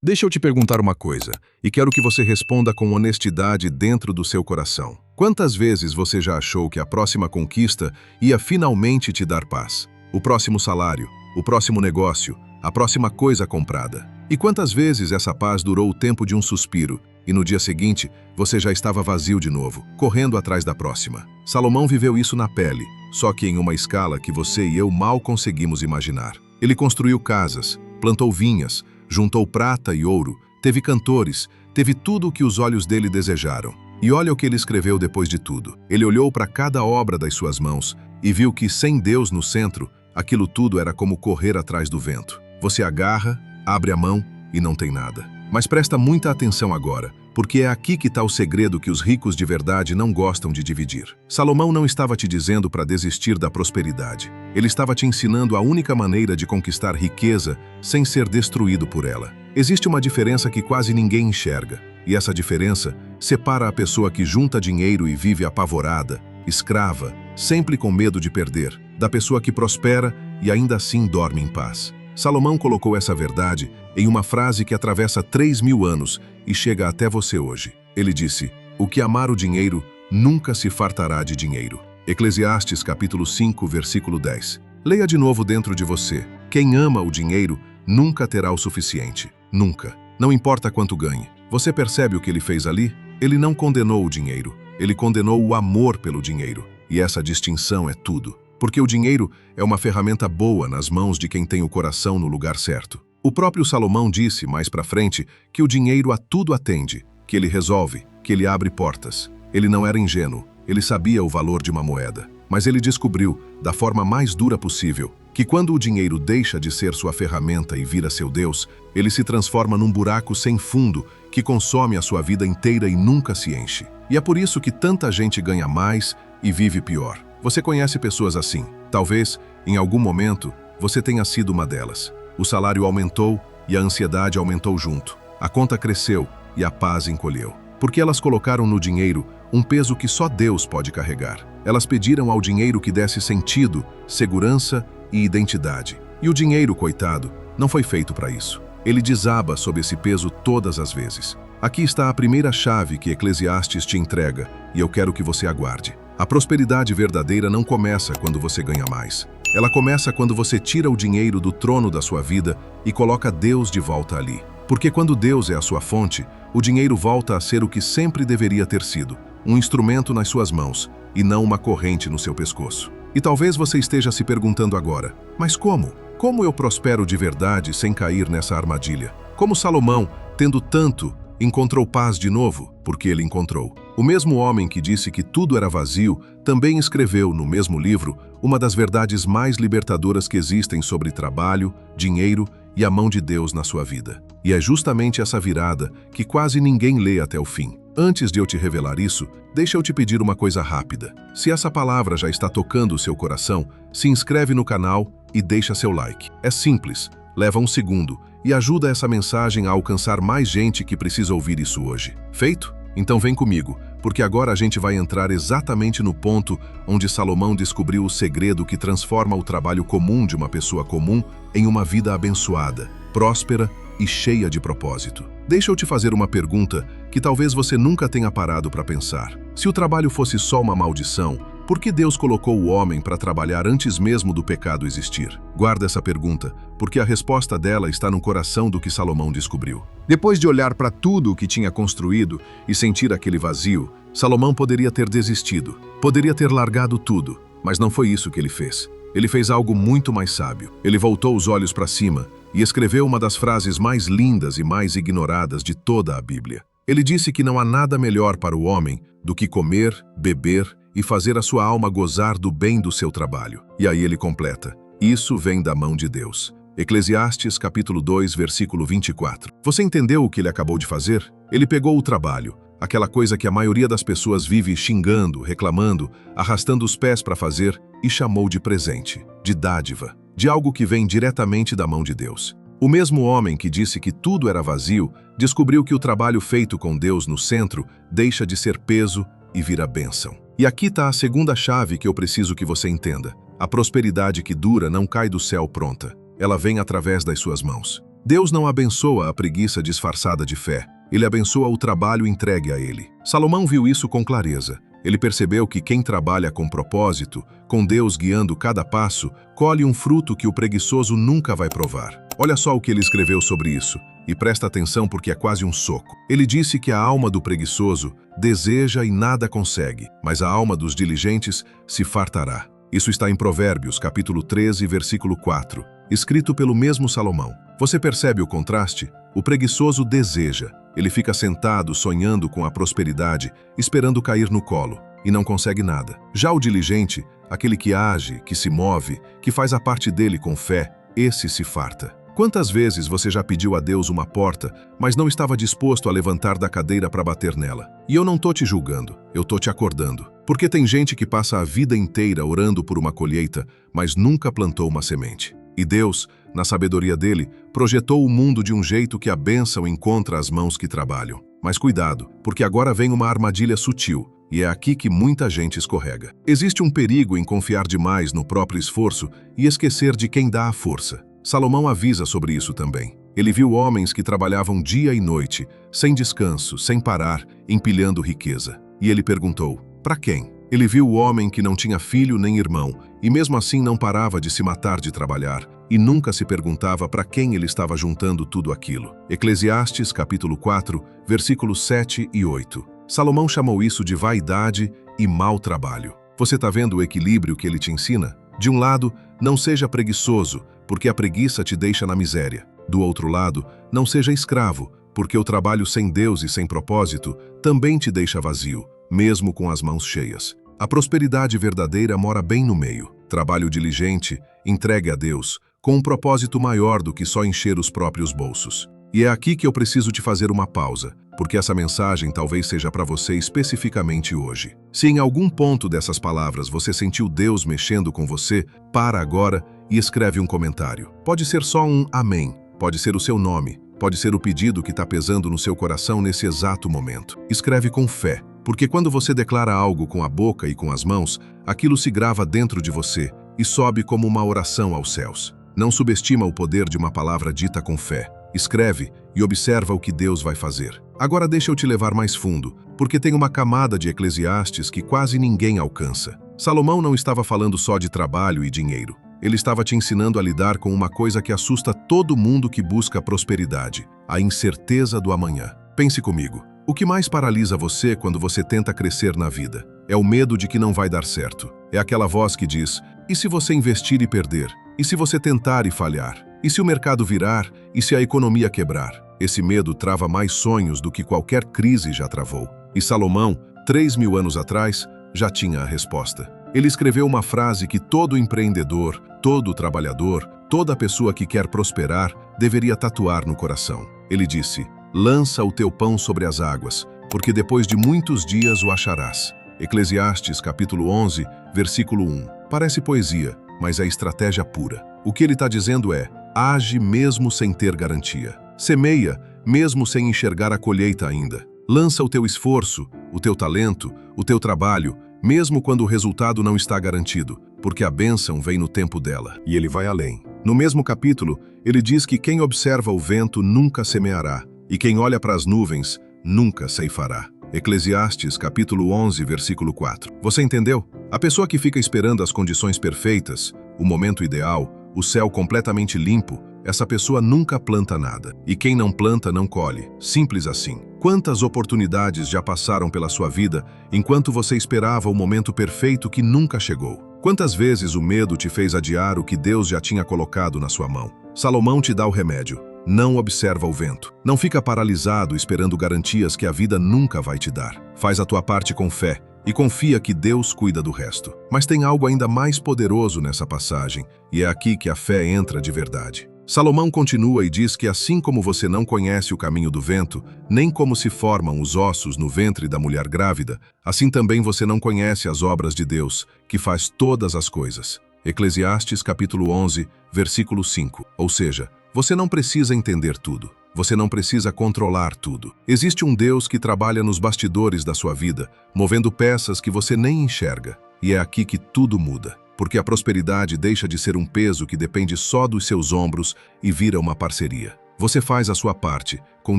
Deixa eu te perguntar uma coisa, e quero que você responda com honestidade dentro do seu coração. Quantas vezes você já achou que a próxima conquista ia finalmente te dar paz? O próximo salário, o próximo negócio, a próxima coisa comprada. E quantas vezes essa paz durou o tempo de um suspiro, e no dia seguinte você já estava vazio de novo, correndo atrás da próxima? Salomão viveu isso na pele, só que em uma escala que você e eu mal conseguimos imaginar. Ele construiu casas, plantou vinhas, juntou prata e ouro, teve cantores, teve tudo o que os olhos dele desejaram. E olha o que ele escreveu depois de tudo. Ele olhou para cada obra das suas mãos e viu que, sem Deus no centro, aquilo tudo era como correr atrás do vento. Você agarra, abre a mão e não tem nada. Mas presta muita atenção agora, porque é aqui que está o segredo que os ricos de verdade não gostam de dividir. Salomão não estava te dizendo para desistir da prosperidade. Ele estava te ensinando a única maneira de conquistar riqueza sem ser destruído por ela. Existe uma diferença que quase ninguém enxerga, e essa diferença separa a pessoa que junta dinheiro e vive apavorada, escrava, sempre com medo de perder, da pessoa que prospera e ainda assim dorme em paz. Salomão colocou essa verdade em uma frase que atravessa 3.000 anos e chega até você hoje. Ele disse: "O que amar o dinheiro nunca se fartará de dinheiro." Eclesiastes capítulo 5, versículo 10. Leia de novo dentro de você. Quem ama o dinheiro nunca terá o suficiente. Nunca. Não importa quanto ganhe. Você percebe o que ele fez ali? Ele não condenou o dinheiro. Ele condenou o amor pelo dinheiro. E essa distinção é tudo. Porque o dinheiro é uma ferramenta boa nas mãos de quem tem o coração no lugar certo. O próprio Salomão disse, mais pra frente, que o dinheiro a tudo atende, que ele resolve, que ele abre portas. Ele não era ingênuo, ele sabia o valor de uma moeda. Mas ele descobriu, da forma mais dura possível, que quando o dinheiro deixa de ser sua ferramenta e vira seu Deus, ele se transforma num buraco sem fundo que consome a sua vida inteira e nunca se enche. E é por isso que tanta gente ganha mais e vive pior. Você conhece pessoas assim. Talvez, em algum momento, você tenha sido uma delas. O salário aumentou e a ansiedade aumentou junto. A conta cresceu e a paz encolheu. Porque elas colocaram no dinheiro um peso que só Deus pode carregar. Elas pediram ao dinheiro que desse sentido, segurança e identidade. E o dinheiro, coitado, não foi feito para isso. Ele desaba sob esse peso todas as vezes. Aqui está a primeira chave que Eclesiastes te entrega, e eu quero que você aguarde. A prosperidade verdadeira não começa quando você ganha mais. Ela começa quando você tira o dinheiro do trono da sua vida e coloca Deus de volta ali. Porque quando Deus é a sua fonte, o dinheiro volta a ser o que sempre deveria ter sido, um instrumento nas suas mãos, e não uma corrente no seu pescoço. E talvez você esteja se perguntando agora, mas como? Como eu prospero de verdade sem cair nessa armadilha? Como Salomão, tendo tanto, encontrou paz de novo? Porque ele encontrou. O mesmo homem que disse que tudo era vazio, também escreveu, no mesmo livro, uma das verdades mais libertadoras que existem sobre trabalho, dinheiro e a mão de Deus na sua vida. E é justamente essa virada que quase ninguém lê até o fim. Antes de eu te revelar isso, deixa eu te pedir uma coisa rápida. Se essa palavra já está tocando o seu coração, se inscreve no canal e deixa seu like. É simples, leva 1 segundo e ajuda essa mensagem a alcançar mais gente que precisa ouvir isso hoje. Feito? Então vem comigo, porque agora a gente vai entrar exatamente no ponto onde Salomão descobriu o segredo que transforma o trabalho comum de uma pessoa comum em uma vida abençoada, próspera e cheia de propósito. Deixa eu te fazer uma pergunta que talvez você nunca tenha parado para pensar. Se o trabalho fosse só uma maldição, por que Deus colocou o homem para trabalhar antes mesmo do pecado existir? Guarda essa pergunta, porque a resposta dela está no coração do que Salomão descobriu. Depois de olhar para tudo o que tinha construído e sentir aquele vazio, Salomão poderia ter desistido, poderia ter largado tudo, mas não foi isso que ele fez. Ele fez algo muito mais sábio. Ele voltou os olhos para cima e escreveu uma das frases mais lindas e mais ignoradas de toda a Bíblia. Ele disse que não há nada melhor para o homem do que comer, beber e fazer a sua alma gozar do bem do seu trabalho. E aí ele completa: isso vem da mão de Deus. Eclesiastes capítulo 2, versículo 24. Você entendeu o que ele acabou de fazer? Ele pegou o trabalho, aquela coisa que a maioria das pessoas vive xingando, reclamando, arrastando os pés para fazer, e chamou de presente, de dádiva, de algo que vem diretamente da mão de Deus. O mesmo homem que disse que tudo era vazio, descobriu que o trabalho feito com Deus no centro deixa de ser peso e vira bênção. E aqui está a segunda chave que eu preciso que você entenda. A prosperidade que dura não cai do céu pronta. Ela vem através das suas mãos. Deus não abençoa a preguiça disfarçada de fé. Ele abençoa o trabalho entregue a ele. Salomão viu isso com clareza. Ele percebeu que quem trabalha com propósito, com Deus guiando cada passo, colhe um fruto que o preguiçoso nunca vai provar. Olha só o que ele escreveu sobre isso. E presta atenção porque é quase um soco. Ele disse que a alma do preguiçoso deseja e nada consegue, mas a alma dos diligentes se fartará. Isso está em Provérbios, capítulo 13, versículo 4, escrito pelo mesmo Salomão. Você percebe o contraste? O preguiçoso deseja. Ele fica sentado, sonhando com a prosperidade, esperando cair no colo, e não consegue nada. Já o diligente, aquele que age, que se move, que faz a parte dele com fé, esse se farta. Quantas vezes você já pediu a Deus uma porta, mas não estava disposto a levantar da cadeira para bater nela? E eu não tô te julgando, eu tô te acordando. Porque tem gente que passa a vida inteira orando por uma colheita, mas nunca plantou uma semente. E Deus, na sabedoria dele, projetou o mundo de um jeito que a bênção encontra as mãos que trabalham. Mas cuidado, porque agora vem uma armadilha sutil, e é aqui que muita gente escorrega. Existe um perigo em confiar demais no próprio esforço e esquecer de quem dá a força. Salomão avisa sobre isso também. Ele viu homens que trabalhavam dia e noite, sem descanso, sem parar, empilhando riqueza. E ele perguntou, para quem? Ele viu o homem que não tinha filho nem irmão, e mesmo assim não parava de se matar de trabalhar, e nunca se perguntava para quem ele estava juntando tudo aquilo. Eclesiastes, capítulo 4, versículos 7 e 8. Salomão chamou isso de vaidade e mau trabalho. Você está vendo o equilíbrio que ele te ensina? De um lado, não seja preguiçoso, porque a preguiça te deixa na miséria. Do outro lado, não seja escravo, porque o trabalho sem Deus e sem propósito também te deixa vazio, mesmo com as mãos cheias. A prosperidade verdadeira mora bem no meio. Trabalho diligente, entregue a Deus, com um propósito maior do que só encher os próprios bolsos. E é aqui que eu preciso te fazer uma pausa, porque essa mensagem talvez seja para você especificamente hoje. Se em algum ponto dessas palavras você sentiu Deus mexendo com você, para agora e escreve um comentário. Pode ser só um amém, pode ser o seu nome, pode ser o pedido que está pesando no seu coração nesse exato momento. Escreve com fé, porque quando você declara algo com a boca e com as mãos, aquilo se grava dentro de você e sobe como uma oração aos céus. Não subestima o poder de uma palavra dita com fé. Escreve e observa o que Deus vai fazer. Agora deixa eu te levar mais fundo, porque tem uma camada de Eclesiastes que quase ninguém alcança. Salomão não estava falando só de trabalho e dinheiro. Ele estava te ensinando a lidar com uma coisa que assusta todo mundo que busca prosperidade: a incerteza do amanhã. Pense comigo. O que mais paralisa você quando você tenta crescer na vida? É o medo de que não vai dar certo. É aquela voz que diz, e se você investir e perder? E se você tentar e falhar? E se o mercado virar? E se a economia quebrar? Esse medo trava mais sonhos do que qualquer crise já travou. E Salomão, 3.000 anos atrás, já tinha a resposta. Ele escreveu uma frase que todo empreendedor, todo trabalhador, toda pessoa que quer prosperar deveria tatuar no coração. Ele disse, lança o teu pão sobre as águas, porque depois de muitos dias o acharás. Eclesiastes, capítulo 11, versículo 1. Parece poesia, mas é estratégia pura. O que ele está dizendo é, age mesmo sem ter garantia. Semeia, mesmo sem enxergar a colheita ainda. Lança o teu esforço, o teu talento, o teu trabalho, mesmo quando o resultado não está garantido, porque a bênção vem no tempo dela. E ele vai além. No mesmo capítulo, ele diz que quem observa o vento nunca semeará, e quem olha para as nuvens nunca ceifará. Eclesiastes, capítulo 11, versículo 4. Você entendeu? A pessoa que fica esperando as condições perfeitas, o momento ideal, o céu completamente limpo, essa pessoa nunca planta nada. E quem não planta não colhe. Simples assim. Quantas oportunidades já passaram pela sua vida enquanto você esperava o momento perfeito que nunca chegou? Quantas vezes o medo te fez adiar o que Deus já tinha colocado na sua mão? Salomão te dá o remédio. Não observa o vento. Não fica paralisado esperando garantias que a vida nunca vai te dar. Faz a tua parte com fé e confia que Deus cuida do resto. Mas tem algo ainda mais poderoso nessa passagem, e é aqui que a fé entra de verdade. Salomão continua e diz que assim como você não conhece o caminho do vento, nem como se formam os ossos no ventre da mulher grávida, assim também você não conhece as obras de Deus, que faz todas as coisas. Eclesiastes capítulo 11, versículo 5. Ou seja, você não precisa entender tudo. Você não precisa controlar tudo. Existe um Deus que trabalha nos bastidores da sua vida, movendo peças que você nem enxerga. E é aqui que tudo muda. Porque a prosperidade deixa de ser um peso que depende só dos seus ombros e vira uma parceria. Você faz a sua parte, com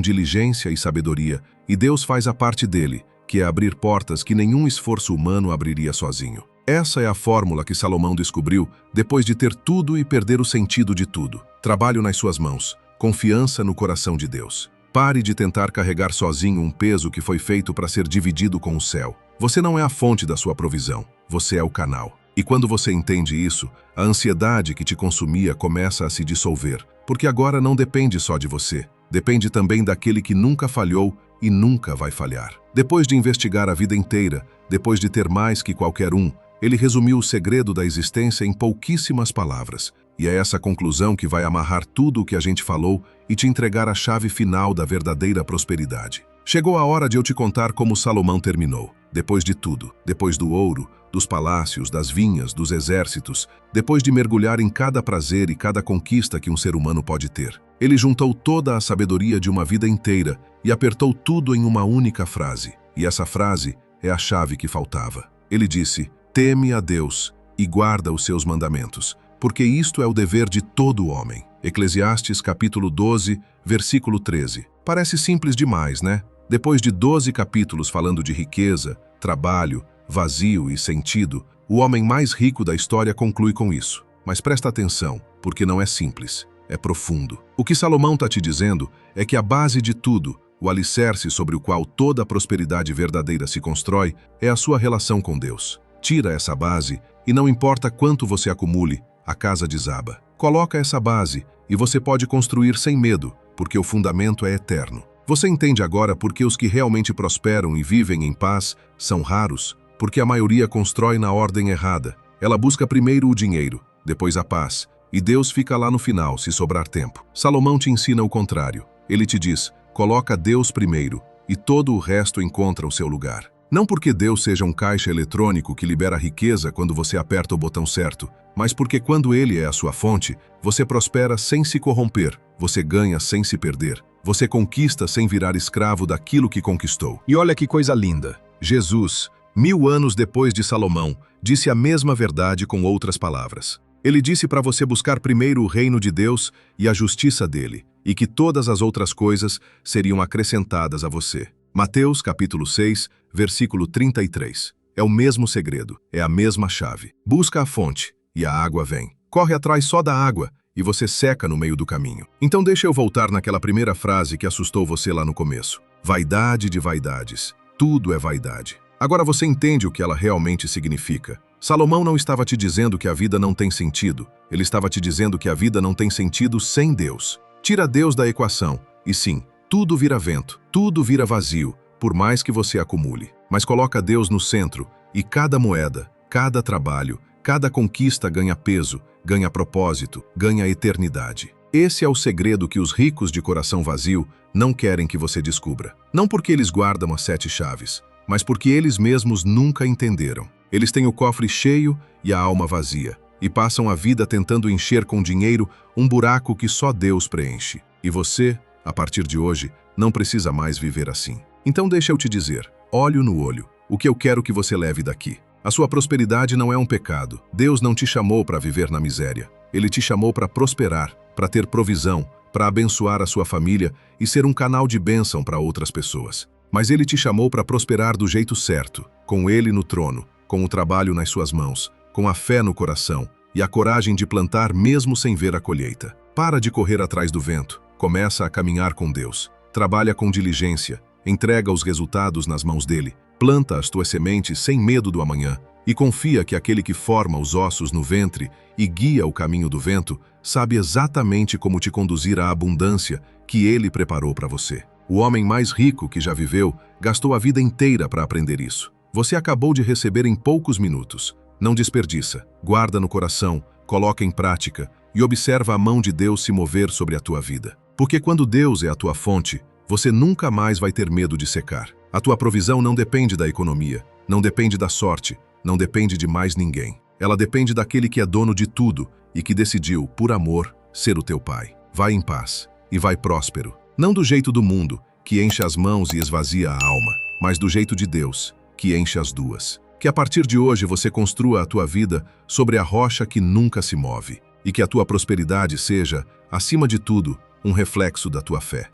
diligência e sabedoria, e Deus faz a parte dele, que é abrir portas que nenhum esforço humano abriria sozinho. Essa é a fórmula que Salomão descobriu depois de ter tudo e perder o sentido de tudo. Trabalho nas suas mãos, confiança no coração de Deus. Pare de tentar carregar sozinho um peso que foi feito para ser dividido com o céu. Você não é a fonte da sua provisão, você é o canal. E quando você entende isso, a ansiedade que te consumia começa a se dissolver, porque agora não depende só de você, depende também daquele que nunca falhou e nunca vai falhar. Depois de investigar a vida inteira, depois de ter mais que qualquer um, ele resumiu o segredo da existência em pouquíssimas palavras. E é essa conclusão que vai amarrar tudo o que a gente falou e te entregar a chave final da verdadeira prosperidade. Chegou a hora de eu te contar como Salomão terminou. Depois de tudo, depois do ouro, dos palácios, das vinhas, dos exércitos, depois de mergulhar em cada prazer e cada conquista que um ser humano pode ter. Ele juntou toda a sabedoria de uma vida inteira e apertou tudo em uma única frase. E essa frase é a chave que faltava. Ele disse: teme a Deus e guarda os seus mandamentos, porque isto é o dever de todo homem. Eclesiastes capítulo 12, versículo 13. Parece simples demais, né? Depois de 12 capítulos falando de riqueza, trabalho, vazio e sentido, o homem mais rico da história conclui com isso. Mas presta atenção, porque não é simples, é profundo. O que Salomão está te dizendo é que a base de tudo, o alicerce sobre o qual toda a prosperidade verdadeira se constrói, é a sua relação com Deus. Tira essa base e não importa quanto você acumule, a casa desaba. Coloca essa base e você pode construir sem medo, porque o fundamento é eterno. Você entende agora por que os que realmente prosperam e vivem em paz são raros? Porque a maioria constrói na ordem errada. Ela busca primeiro o dinheiro, depois a paz, e Deus fica lá no final, se sobrar tempo. Salomão te ensina o contrário. Ele te diz: coloca Deus primeiro, e todo o resto encontra o seu lugar. Não porque Deus seja um caixa eletrônico que libera riqueza quando você aperta o botão certo, mas porque quando Ele é a sua fonte, você prospera sem se corromper, você ganha sem se perder, você conquista sem virar escravo daquilo que conquistou. E olha que coisa linda! Jesus, 1000 anos depois de Salomão, disse a mesma verdade com outras palavras. Ele disse para você buscar primeiro o reino de Deus e a justiça dele, e que todas as outras coisas seriam acrescentadas a você. Mateus capítulo 6, versículo 33. É o mesmo segredo, é a mesma chave. Busca a fonte, e a água vem. Corre atrás só da água, e você seca no meio do caminho. Então deixa eu voltar naquela primeira frase que assustou você lá no começo. Vaidade de vaidades. Tudo é vaidade. Agora você entende o que ela realmente significa. Salomão não estava te dizendo que a vida não tem sentido. Ele estava te dizendo que a vida não tem sentido sem Deus. Tira Deus da equação, e sim, tudo vira vento, tudo vira vazio, por mais que você acumule. Mas coloca Deus no centro, e cada moeda, cada trabalho, cada conquista ganha peso, ganha propósito, ganha eternidade. Esse é o segredo que os ricos de coração vazio não querem que você descubra. Não porque eles guardam as 7 chaves, mas porque eles mesmos nunca entenderam. Eles têm o cofre cheio e a alma vazia, e passam a vida tentando encher com dinheiro um buraco que só Deus preenche. E você, a partir de hoje, não precisa mais viver assim. Então deixa eu te dizer, olho no olho, o que eu quero que você leve daqui. A sua prosperidade não é um pecado. Deus não te chamou para viver na miséria. Ele te chamou para prosperar, para ter provisão, para abençoar a sua família e ser um canal de bênção para outras pessoas. Mas Ele te chamou para prosperar do jeito certo, com Ele no trono, com o trabalho nas suas mãos, com a fé no coração e a coragem de plantar mesmo sem ver a colheita. Para de correr atrás do vento, começa a caminhar com Deus. Trabalha com diligência, entrega os resultados nas mãos dele, planta as tuas sementes sem medo do amanhã e confia que aquele que forma os ossos no ventre e guia o caminho do vento sabe exatamente como te conduzir à abundância que ele preparou para você. O homem mais rico que já viveu gastou a vida inteira para aprender isso. Você acabou de receber em poucos minutos. Não desperdiça, guarda no coração, coloca em prática e observa a mão de Deus se mover sobre a tua vida. Porque quando Deus é a tua fonte, você nunca mais vai ter medo de secar. A tua provisão não depende da economia, não depende da sorte, não depende de mais ninguém. Ela depende daquele que é dono de tudo e que decidiu, por amor, ser o teu pai. Vai em paz e vai próspero. Não do jeito do mundo, que enche as mãos e esvazia a alma, mas do jeito de Deus, que enche as duas. Que a partir de hoje você construa a tua vida sobre a rocha que nunca se move. E que a tua prosperidade seja, acima de tudo, um reflexo da tua fé.